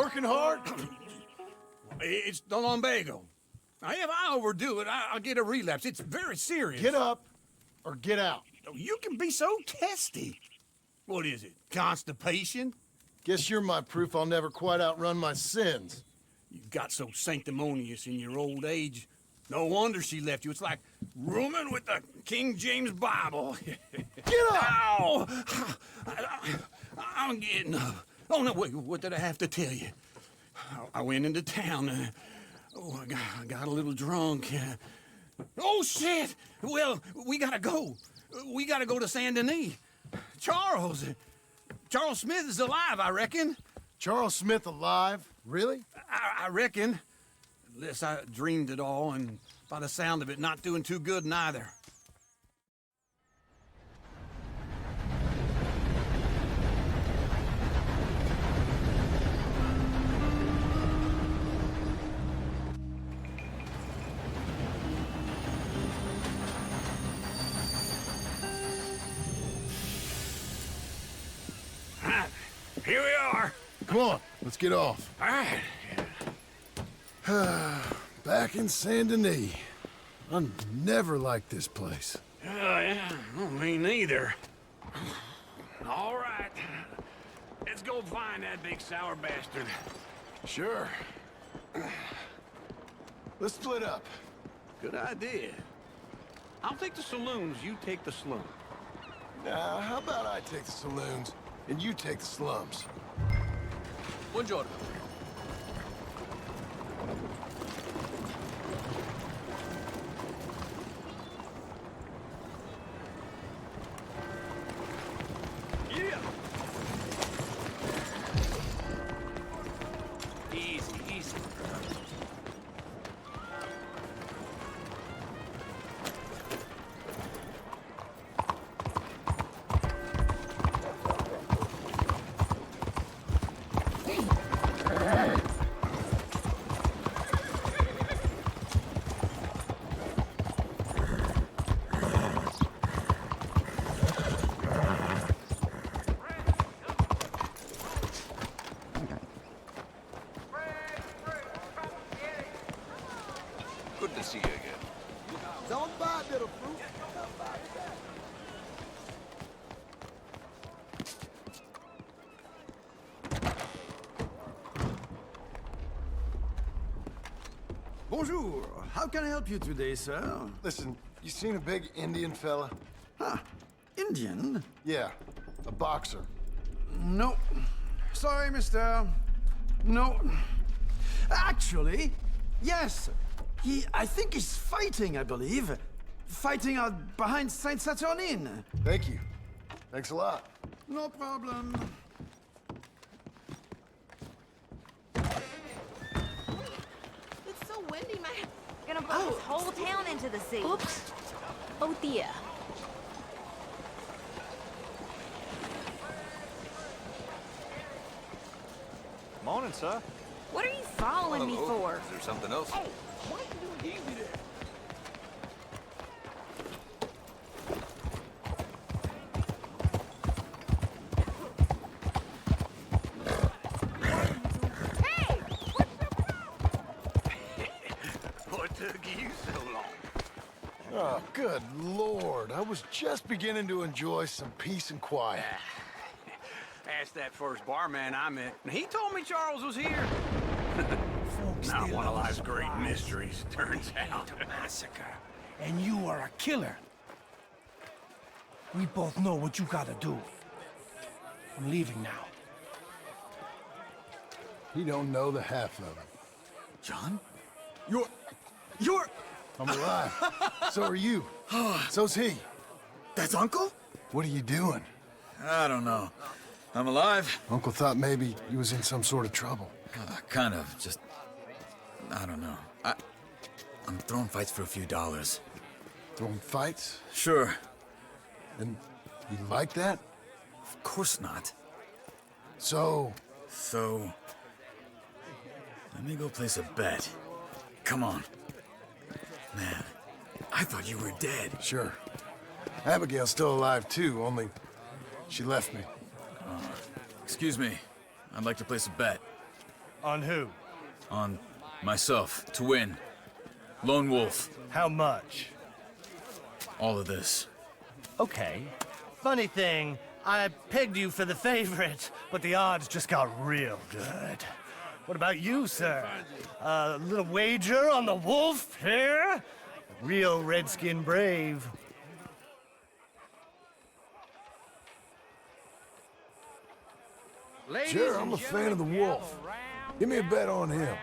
Working hard? It's the lumbago. Now, if I overdo it, I'll get a relapse. It's very serious. Get up or get out. You can be so testy. What is it, constipation? Guess you're my proof I'll never quite outrun my sins. You got so sanctimonious in your old age. No wonder she left you. It's like rooming with the King James Bible. Get up! Ow! I'm getting up. Oh, no, wait, what did I have to tell you? I went into town. I got a little drunk. Oh, shit! Well, we gotta go. We gotta go to Saint Denis. Charles Smith is alive, I reckon. Charles Smith alive? Really? I reckon. Unless I dreamed it all, and by the sound of it, not doing too good neither. Here we are. Come on, let's get off. All right. Back in Saint Denis. I never liked this place. Yeah, well, me neither. All right. Let's go find that big sour bastard. Sure. Let's split up. Good idea. I'll take the saloons, you take the slum. Now, how about I take the saloons and you take the slums? Buongiorno. Yeah. Easy, easy. Good to see you again. Don't buy little fruit. Bonjour. How can I help you today, sir? Listen, you seen a big Indian fella? Huh. Indian? Yeah, a boxer. No. Sorry, mister. No. Actually, yes. I think he's fighting, I believe. Fighting out behind Saint Saturnine. Thank you. Thanks a lot. No problem. It's so windy, man. Gonna blow this whole town into the sea. Oops. Oh dear. Morning, sir. What are you following me for? Is there something else? Hey, why are you doing easy there? Hey! What's the problem? What took you so long? Oh, good Lord. I was just beginning to enjoy some peace and quiet. Asked that first barman I met, and he told me Charles was here. Not one of life's great mysteries, turns out. A massacre, and you are a killer. We both know what you gotta do. I'm leaving now. He don't know the half of it. John? I'm alive. So are you. So's he. That's Uncle? What are you doing? I don't know. I'm alive. Uncle thought maybe he was in some sort of trouble. Kind of. Just... I don't know. I'm throwing fights for a few dollars. Throwing fights? Sure. And you like that? Of course not. So, let me go place a bet. Come on. Man, I thought you were dead. sure. Abigail's still alive too, only she left me. Excuse me. I'd like to place a bet. On who? On myself, to win. Lone wolf. How much? All of this. Okay. Funny thing, I pegged you for the favorite, but the odds just got real good. What about you, sir? A little wager on the wolf here? Real redskin brave. Sure, I'm a fan of the wolf. Give me a bet on him.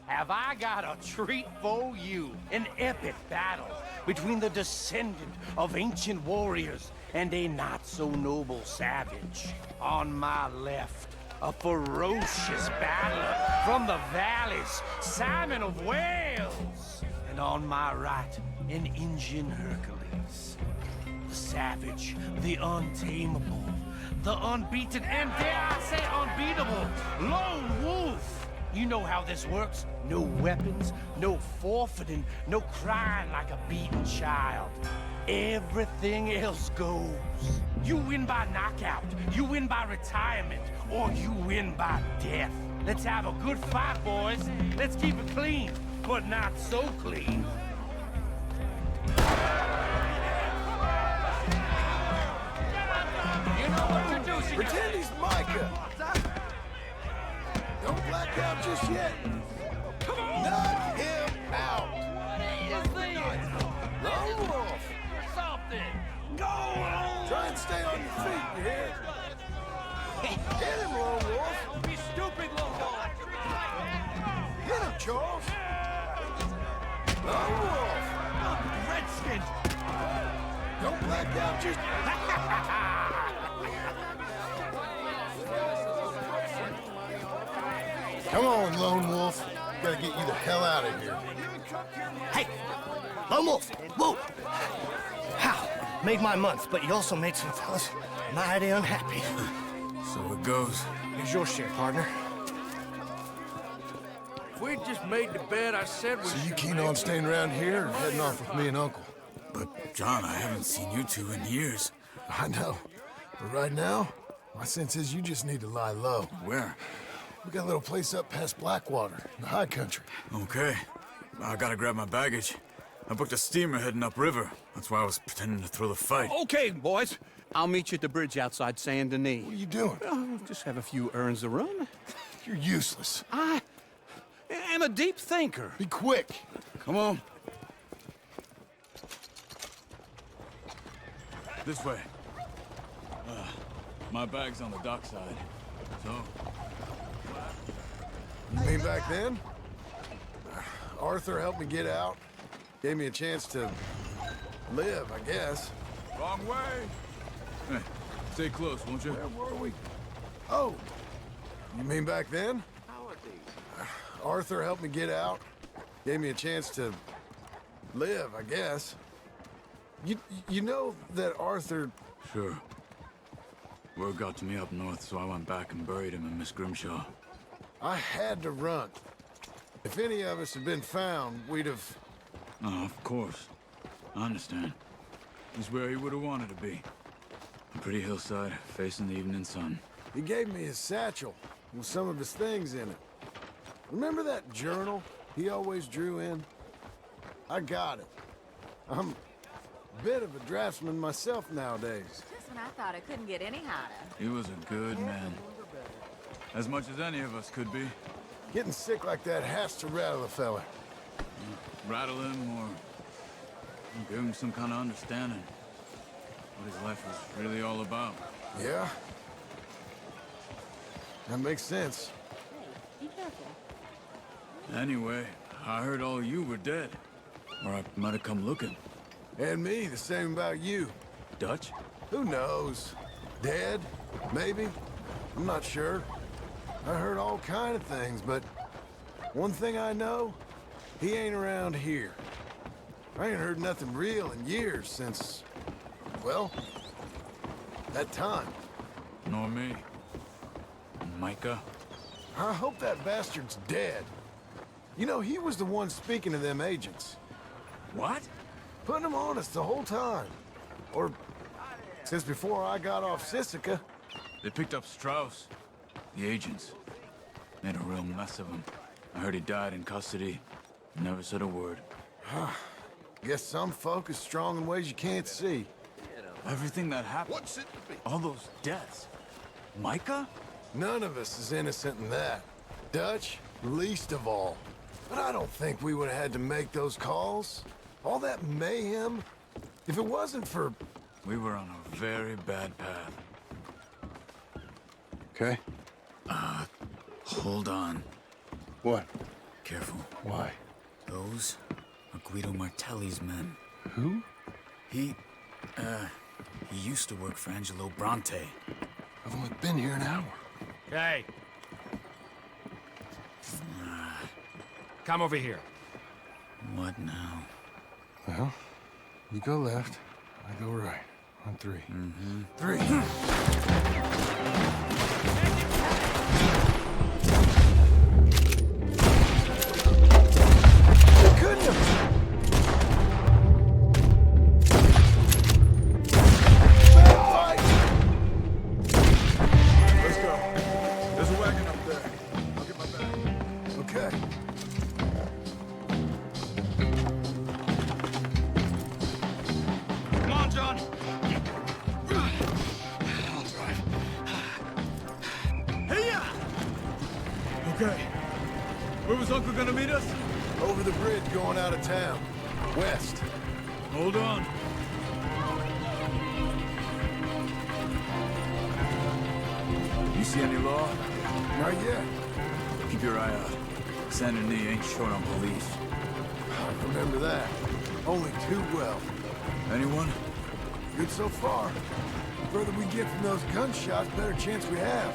Have I got a treat for you? An epic battle between the descendant of ancient warriors and a not-so-noble savage. On my left, a ferocious battler from the valleys, Simon of Wales. And on my right, an Indian Hercules. The savage, the untamable, the unbeaten, and dare I say unbeatable, Lone Wolf. You know how this works. No weapons, no forfeiting, no crying like a beaten child. Everything else goes. You win by knockout, you win by retirement, or you win by death. Let's have a good fight, boys. Let's keep it clean, but not so clean. You know what you're doing. Pretend he's Micah. Don't black out just yet. Knock him out. Lone Wolf. Try and stay on your feet, you hear? Hit him, Lone Wolf. Be stupid, loco. Hit him, Charles. Lone Wolf. Redskins. Don't black out just... Come on, Lone Wolf. Gotta get you the hell out of here. Hey, Lone Wolf, whoa! How? Made my month, but you also made some fellas mighty unhappy. So it goes. Here's your share, partner. We just made the bed. I said we So you keen on staying around here or heading off with me and Uncle? But, John, I haven't seen you two in years. I know. But right now, my sense is you just need to lie low. Where? We got a little place up past Blackwater, in the high country. Okay. I gotta grab my baggage. I booked a steamer heading upriver. That's why I was pretending to throw the fight. Okay, boys. I'll meet you at the bridge outside Saint Denis. What are you doing? Oh, just have a few errands to run. You're useless. I am a deep thinker. Be quick. Come on. This way. My bag's on the dockside. So, You mean back then? Arthur helped me get out. Gave me a chance to live, I guess. wrong way. Hey, stay close, won't you? Where were we? Oh, you mean back then? Arthur helped me get out. Gave me a chance to live, I guess. You know that Arthur... Sure. Word got to me up north, so I went back and buried him in Miss Grimshaw. I had to run. If any of us had been found, we'd have... Oh, of course. I understand. He's where he would have wanted to be. A pretty hillside, facing the evening sun. He gave me his satchel with some of his things in it. Remember that journal he always drew in? I got it. I'm a bit of a draftsman myself nowadays. Just when I thought it couldn't get any hotter. He was a good man. As much as any of us could be. Getting sick like that has to rattle a fella. Rattle him or give him some kind of understanding. What his life was really all about. Yeah? That makes sense. Be careful. Anyway, I heard all you were dead. Or I might have come looking. And me, the same about you. Dutch? Who knows? Dead? Maybe? I'm not sure. I heard all kind of things, but one thing I know, he ain't around here. I ain't heard nothing real in years since, well, that time. Nor me. And Micah? I hope that bastard's dead. You know, he was the one speaking to them agents. What? Putting them on us the whole time. Or since before I got off Sisika. They picked up Strauss. The agents. Made a real mess of him. I heard he died in custody. Never said a word. Guess some folk is strong in ways you can't see. Everything that happened. All those deaths. Micah? None of us is innocent in that. Dutch, least of all. But I don't think we would have had to make those calls. All that mayhem. If it wasn't for... We were on a very bad path. Okay. Hold on. What? Careful. Why? Those are Guido Martelli's men. Who? He used to work for Angelo Bronte. I've only been here an hour. Hey. Come over here. What now? Well, you go left, I go right. On three. Mm-hmm. Three. Couldn't have. Let's go. There's a wagon up there. I'll get my bag. Okay. Come on, John. Okay. Where was Uncle gonna meet us? Over the bridge going out of town. West. Hold on. You see any law? Not yet. Keep your eye out. Saint Denis ain't short on police. I remember that. Only too well. Anyone? Good so far. The further we get from those gunshots, better chance we have.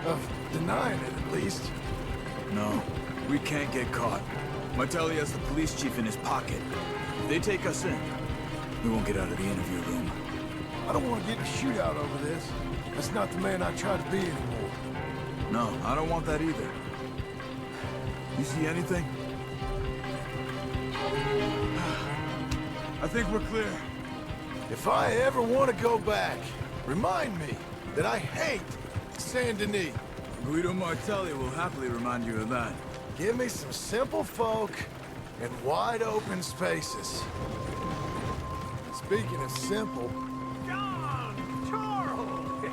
Of denying it, at least. No. We can't get caught. Martelli has the police chief in his pocket. If they take us in, we won't get out of the interview room. I don't want to get in a shootout over this. That's not the man I try to be anymore. No, I don't want that either. You see anything? I think we're clear. If I ever want to go back, remind me that I hate Saint Denis. Guido Martelli will happily remind you of that. Give me some simple folk and wide open spaces. Speaking of simple, John! Charles!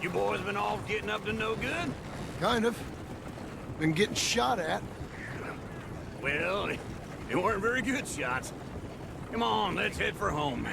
You boys been off getting up to no good? kind of. Been getting shot at. Well, they weren't very good shots. Come on, let's head for home.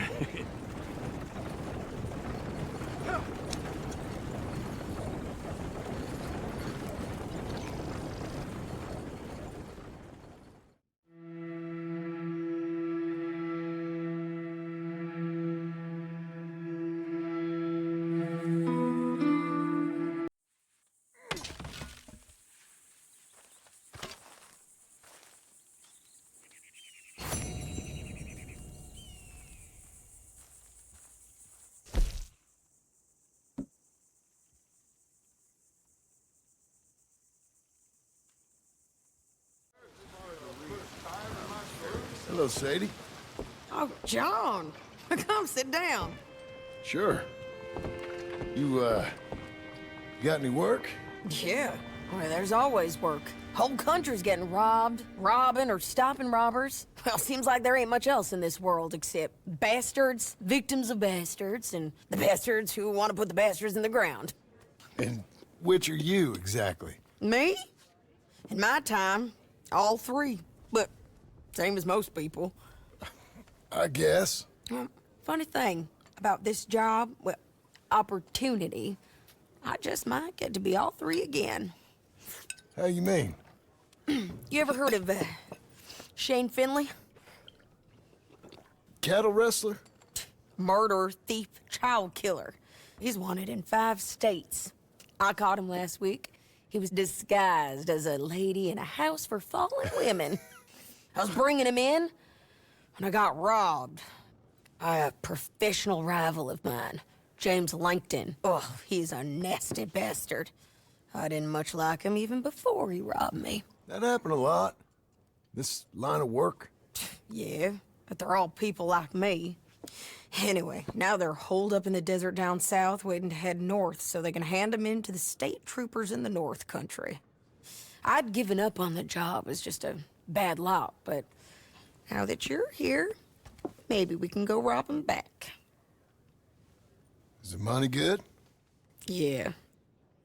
Hello, Sadie. Oh, John. Come sit down. Sure. You got any work? Yeah. Well, there's always work. Whole country's getting robbed, robbing, or stopping robbers. Well, seems like there ain't much else in this world except bastards, victims of bastards, and the bastards who want to put the bastards in the ground. And which are you, exactly? Me? In my time, all three. But same as most people. I guess. Well, funny thing about this job, well, opportunity, I just might get to be all three again. How you mean? You ever heard of Shane Finley? Cattle wrestler? Murderer, thief, child killer. He's wanted in 5 states. I caught him last week. He was disguised as a lady in a house for fallen women. I was bringing him in when I got robbed by a professional rival of mine, James Langton. Oh, he's a nasty bastard. I didn't much like him even before he robbed me. That happened a lot. This line of work. Yeah, but they're all people like me. Anyway, now they're holed up in the desert down south, waiting to head north so they can hand them in to the state troopers in the North Country. I'd given up on the job as just a bad lot, but now that you're here, maybe we can go rob them back. Is the money good? Yeah,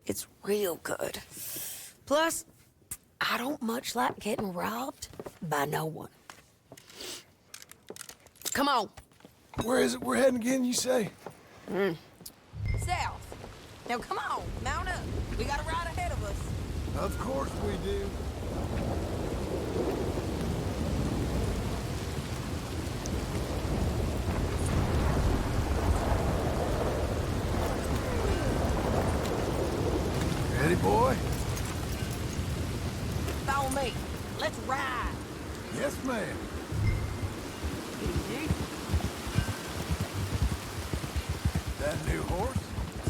it's real good. Plus, I don't much like getting robbed by no one. Come on. Where is it we're heading again, you say? South. Now come on, mount up. We got a ride ahead of us. Of course we do. Ready, boy? Follow me. Let's ride. Yes, ma'am. Easy. That new horse?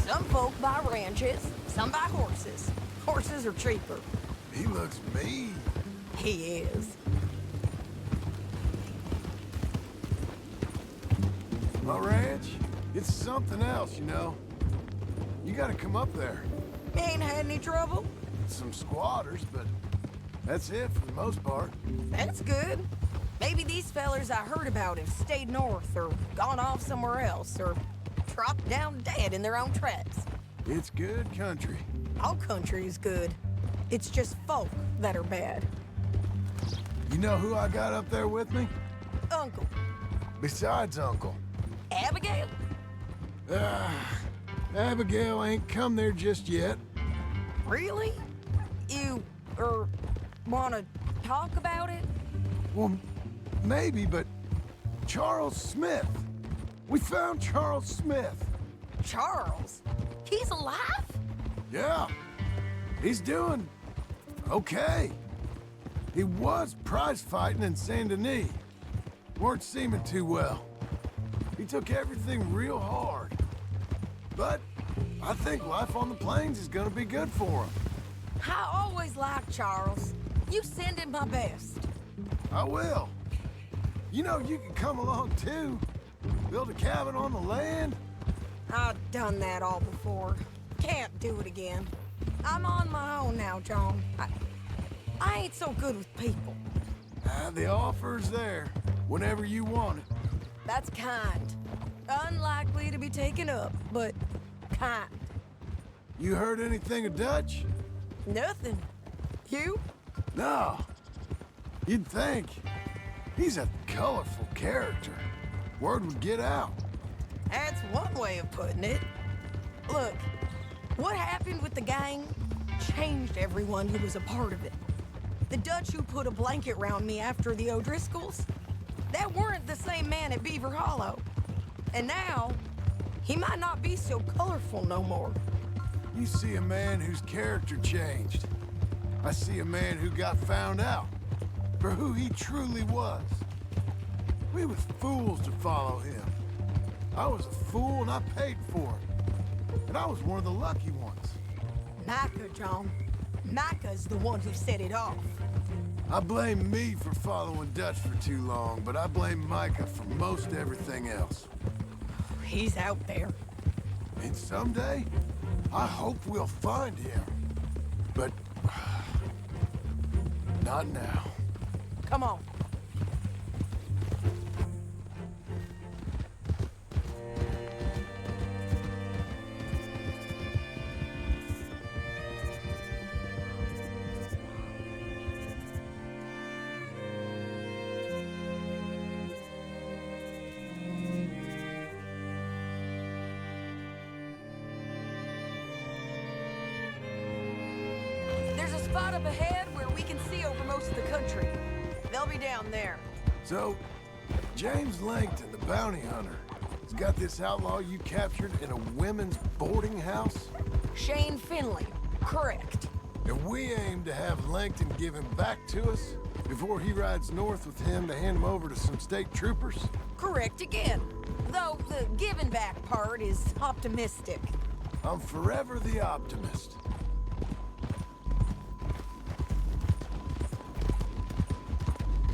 Some folk buy ranches, some buy horses. Horses are cheaper. He looks mean. He is. My ranch, it's something else, you know. You gotta come up there. Ain't had any trouble? Some squatters, but that's it for the most part. That's good. Maybe these fellers I heard about have stayed north or gone off somewhere else or dropped down dead in their own tracks. It's good country. All country is good. It's just folk that are bad. You know who I got up there with me? Uncle. Besides Uncle. Abigail? Abigail ain't come there just yet. Really? You, wanna talk about it? Well, maybe, but Charles Smith. We found Charles Smith. Charles? He's alive? Yeah. He's doing okay. He was prize fighting in Saint Denis. Weren't seeming too well. He took everything real hard. But I think life on the plains is gonna be good for him. I always liked Charles. You send him my best. I will. You know, you can come along too. Build a cabin on the land. I've done that all before. Can't do it again. I'm on my own now, John. I ain't so good with people. The offer's there whenever you want it. That's kind. Unlikely to be taken up, but kind. You heard anything of Dutch? Nothing. You? No. You'd think. He's a colorful character. Word would get out. That's one way of putting it. Look, what happened with the gang changed everyone who was a part of it. The Dutch who put a blanket round me after the O'Driscolls, that weren't the same man at Beaver Hollow. And now, he might not be so colorful no more. You see a man whose character changed. I see a man who got found out for who he truly was. We was fools to follow him. I was a fool and I paid for it. And I was one of the lucky ones. Micah, John. Micah's the one who set it off. I blame me for following Dutch for too long, but I blame Micah for most everything else. He's out there. And someday, I hope we'll find him. But not now. Come on. There's a spot up ahead where we can see over most of the country. They'll be down there. So, James Langton, the bounty hunter, has got this outlaw you captured in a women's boarding house? Shane Finley. Correct. And we aim to have Langton give him back to us before he rides north with him to hand him over to some state troopers? Correct again. Though the giving back part is optimistic. I'm forever the optimist.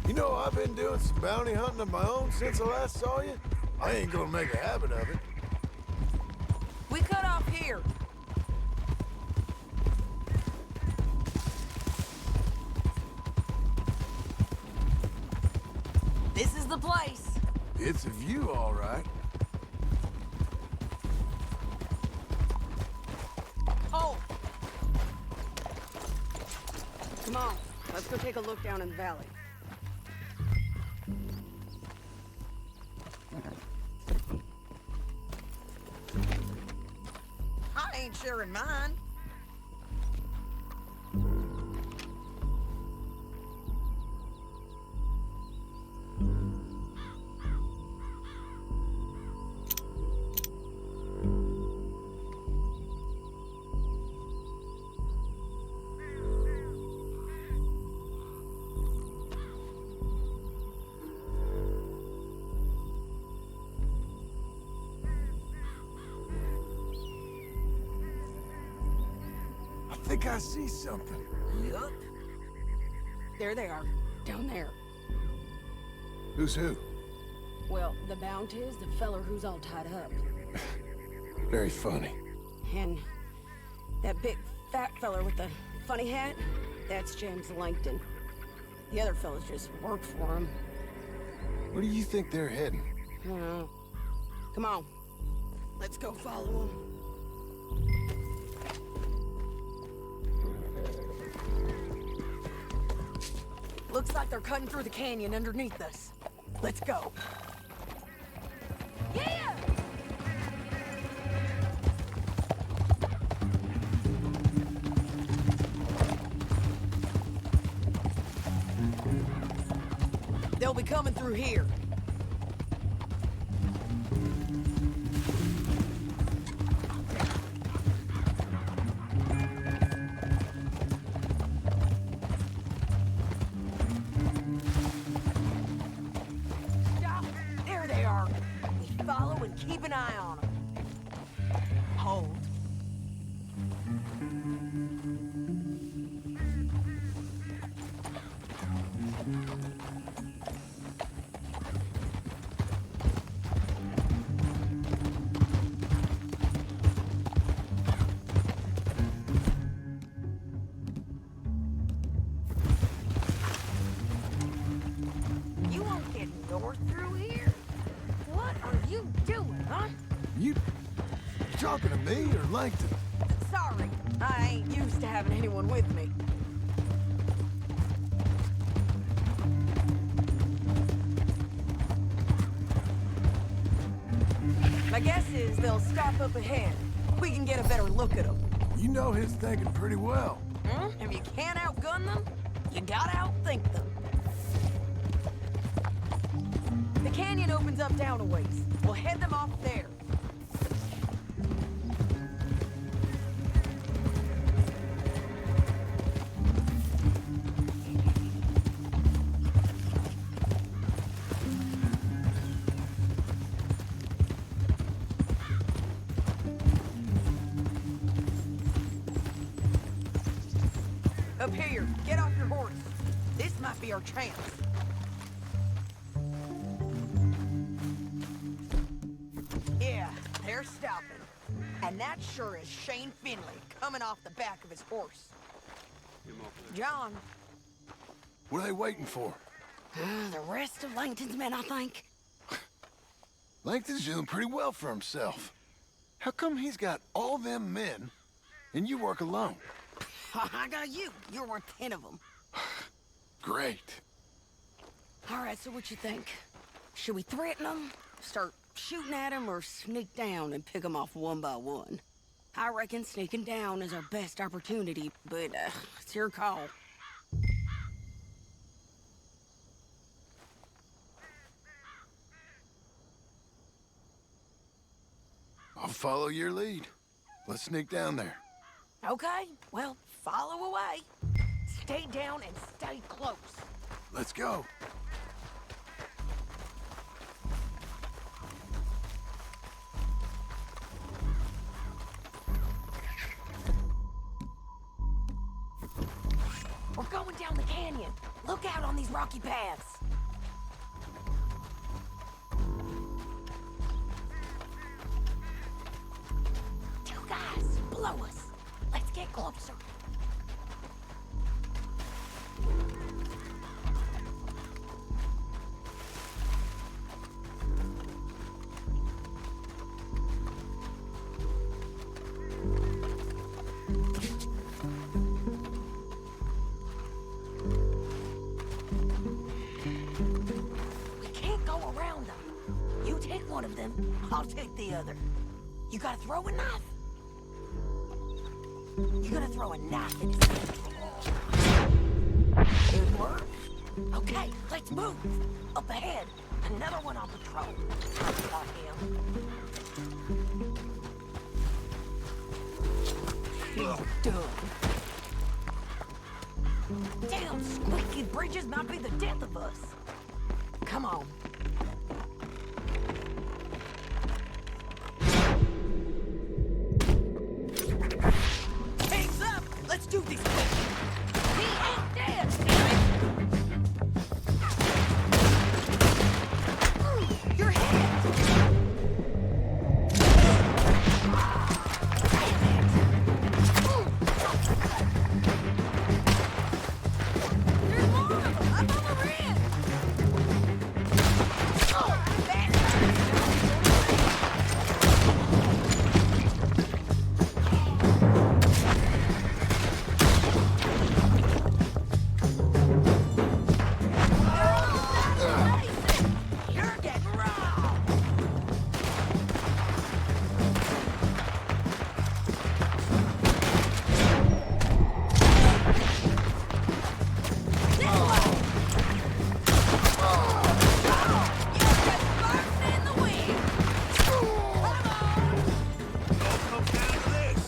You know, I've been doing some bounty hunting of my own since I last saw you. I ain't gonna make a habit of it. We cut off here. This is the place. It's a view, all right. Oh! Come on, let's go take a look down in the valley. I ain't sharing mine. I think I see something. Yup. There they are, down there. Who's who? Well, the Bounty is the feller who's all tied up. Very funny. And that big fat feller with the funny hat, that's James Langton. The other fellas just work for him. Where do you think they're heading? I don't know. Come on, let's go follow them. Looks like they're cutting through the canyon underneath us. Let's go. Yeah! They'll be coming through here. Stop. There they are. We follow and keep an eye on them. Hold. You won't get north through here? What are you doing, huh? You talking to me or Langton? Sorry, I ain't used to having anyone with me. My guess is they'll stop up ahead. We can get a better look at them. You know his thinking pretty well. If you can't outgun them, you gotta outthink them. The canyon opens up down a ways. We'll head them off there. Up here, get off your horse. This might be our chance. Yeah, they're stopping. And that sure is Shane Finley coming off the back of his horse. John, What are they waiting for? the rest of Langton's men, I think. Langton's doing pretty well for himself. How come he's got all them men and you work alone? I got you. You're worth 10 of them. Great. All right, so what you think? Should we threaten them, start shooting at them, or sneak down and pick them off one by one? I reckon sneaking down is our best opportunity, but it's your call. I'll follow your lead. Let's sneak down there. Okay, well, follow away. Stay down and stay close. Let's go. We're going down the canyon. Look out on these rocky paths. Follow us. Let's get closer. We can't go around them. You take one of them, I'll take the other. You gotta throw a knife. You gotta throw a knife in his face. Good work. Okay, let's move. Up ahead, another one on patrol. I got him. He's done. Damn squeaky bridges might be the death of us. Come on. Hands up! Let's do this quick! He ain't dead, damn it! Your head! There's more of them! Up on the rim! You're getting raw! This way! You're just burning in the wind! Come on! Come down to this.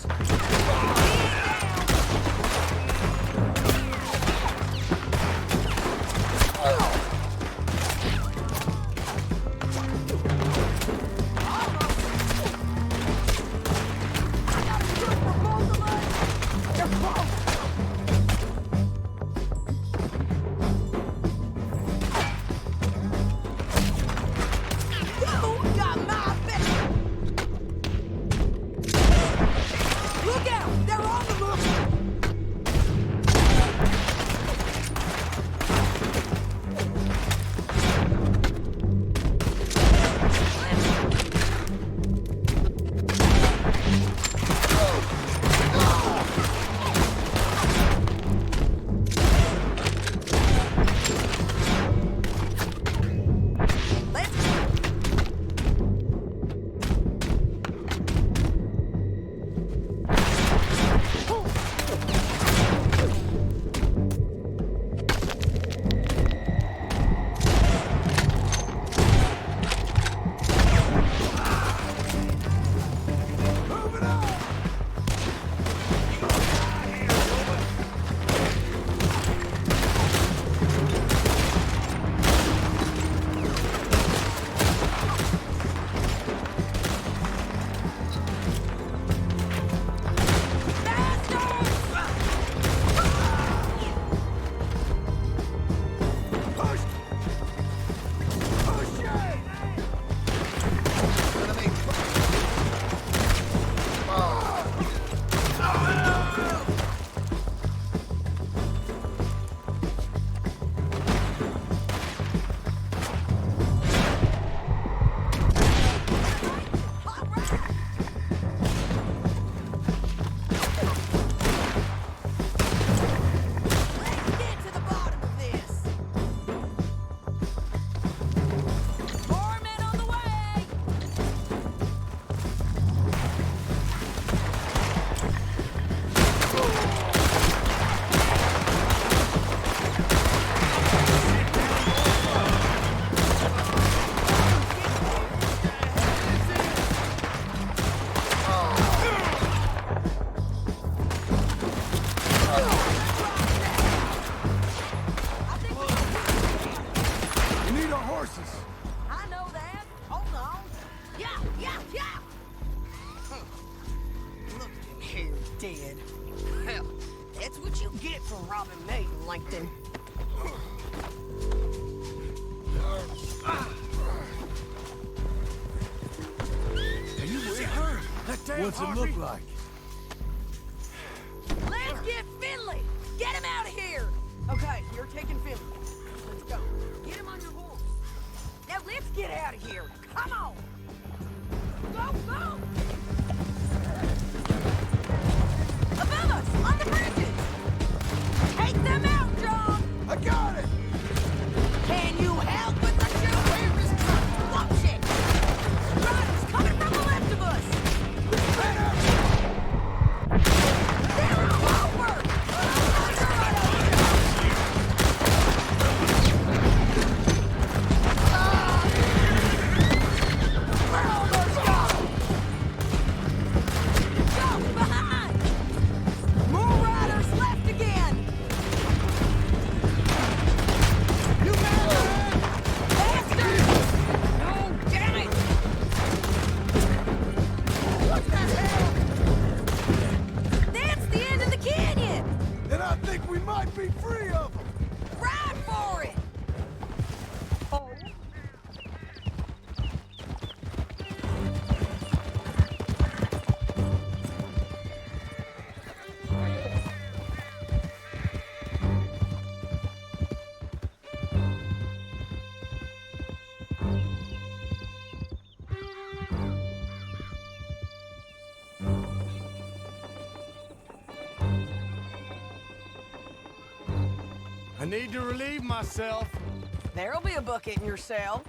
Look out! They're on the move! Let's get to the bottom of this! More men on the way! I think We need our horses. I know that. Hold on. Yeah, yeah, yeah! Look at him here, dead. Hell, that's what you get for robbing me, Langton. Are you with her? What's it look like? Okay, you're taking Finley. Let's go. Get him on your horse. Now let's get out of here. Come on. Go, go! Above us, on the bridges! Take them out, John! I got it! Can you help with the shoe? Where is Trump? Watch it! Riders coming from the left of us! They're all over! We're almost gone! Go, behind! More riders left again! You bastards! No, damn it! What the hell? That's the end of the canyon! And I think we might be free of them! Ride for it! Oh. I need to relieve myself. There'll be a bucket in your cell.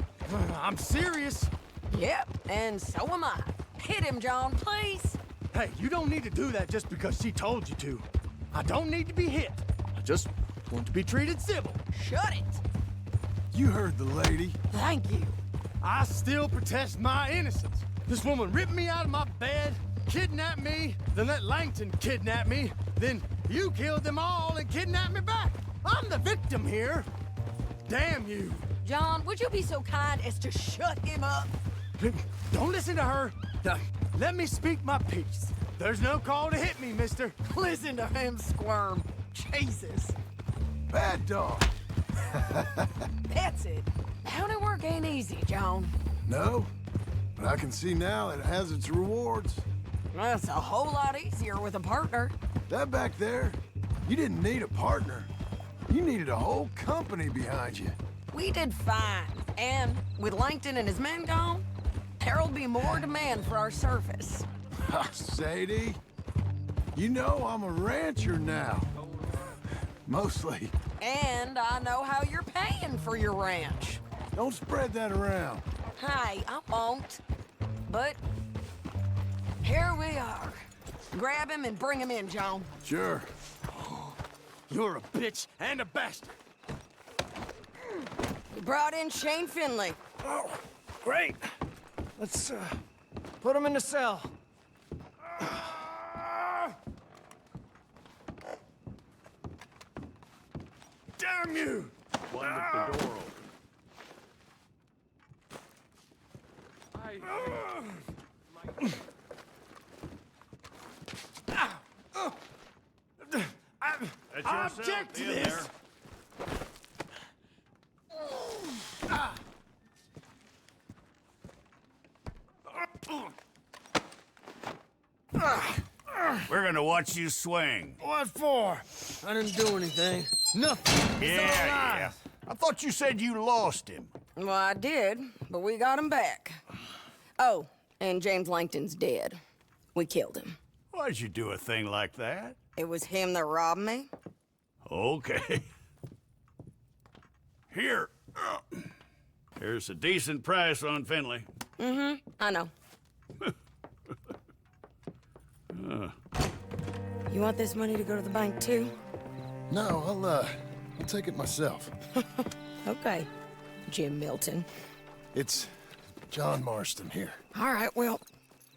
I'm serious. Yep, and so am I. Hit him, John, please. Hey, you don't need to do that just because she told you to. I don't need to be hit. I just want to be treated civil. Shut it. You heard the lady. Thank you. I still protest my innocence. This woman ripped me out of my bed, kidnapped me, then let Langton kidnap me, then you killed them all and kidnapped me back. I'm the victim here. Damn you. John, would you be so kind as to shut him up? Don't listen to her. Let me speak my piece. There's no call to hit me, mister. Listen to him squirm. Jesus. Bad dog. That's it. County work ain't easy, John. No, but I can see now it has its rewards. That's a whole lot easier with a partner. That back there, you didn't need a partner. You needed a whole company behind you. We did fine. And with Langton and his men gone, there'll be more demand for our service. Sadie, you know I'm a rancher now. Mostly. And I know how you're paying for your ranch. Don't spread that around. Hey, I won't. But here we are. Grab him and bring him in, John. Sure. You're a bitch and a bastard. We brought in Shane Finley. Oh, great. Let's put him in the cell. Damn you! One with the door open. I object to this! We're gonna watch you swing. What for? I didn't do anything. Nothing. It's all lies. I thought you said you lost him. Well, I did, but we got him back. Oh, and James Langton's dead. We killed him. Why'd you do a thing like that? It was him that robbed me. Okay. Here. Here's a decent price on Finley. I know. You want this money to go to the bank, too? No, I'll take it myself. Okay, Jim Milton. It's John Marston here. All right, well,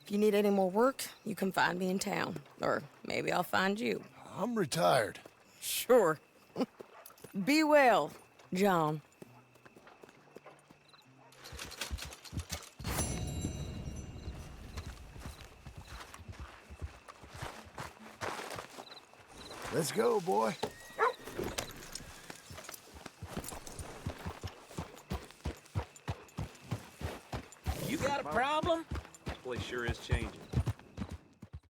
if you need any more work, you can find me in town. Or maybe I'll find you. I'm retired. Sure. Be well, John. Let's go, boy. You got a problem? Place sure is changing.